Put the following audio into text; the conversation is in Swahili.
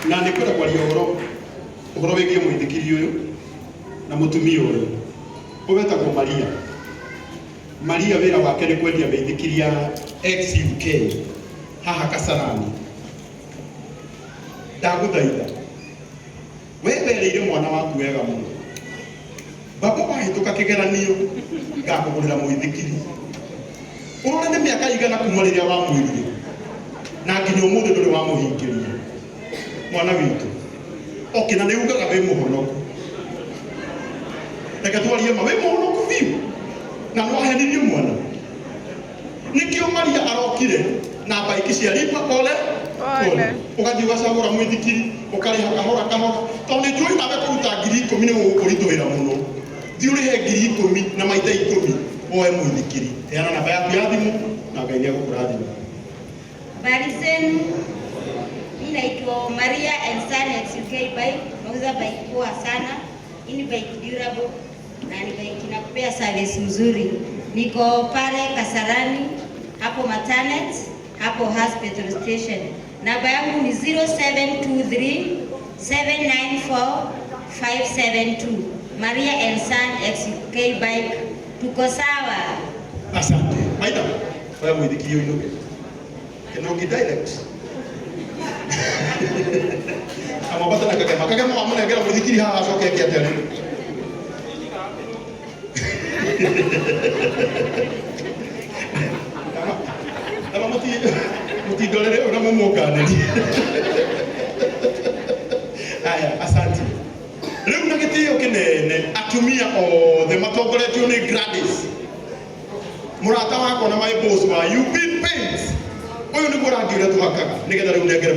na nä kwenda kwaria å horo wä gie må ithikiri å yå na må tumia å yå å wetagwo Maria wä ra wake nä kwendia mä ithikiri ya XUK haha Kasarani. Ndagå thaitha we wereire mwana waku wega må no, baba wahä tå ka kä geranio ngakå gå rä ra må ithikiri å rore nä mä aka igana kuma rä rä a wamwä rire na nginya å må thä ndå rä wa må hingä rie mwana witå okä na nä ugaga wä må honoku. Reke twarie ma wä må honoku biũ na mwahenirie mwana nä kä o Maria arokire na mbaiki cia ripa pole ugathi ugacagura mwithikiri ukarä ha kahora kahora tondå nä njå nawe kå ruta 10,000 nä gå kå ritå wä ra må no thi å rä he 10,000 na maita 10 oe mwithikiri heana namba yaku ya thimå na Ngai nä agå kå rathima. Habari zenu, mimi naitwa Maria and Son XUK bike. Nauza bike poa sana. Hii ni bike durable na ni bike inakupea service mzuri. Niko pale Kasarani, hapo Matanet, hapo hospital station. Namba yangu ni 0723 794 572. Maria and Son XUK bike. Tuko sawa. Asante. Maina, wewe mwithikiri uinuke. Kinungi direct. Kama bata na kagema wa mwana ngera mwithikiri haha acoke akiatari. Kama muti dolere ona mumukaniri. Aya, asante. Riu na gitio kinene atumia othe matongoretio ni Gladys murata wakwa na my boss wa UP Paints. Uyu niguo rangi uria tuhakaga nigetha riu nengere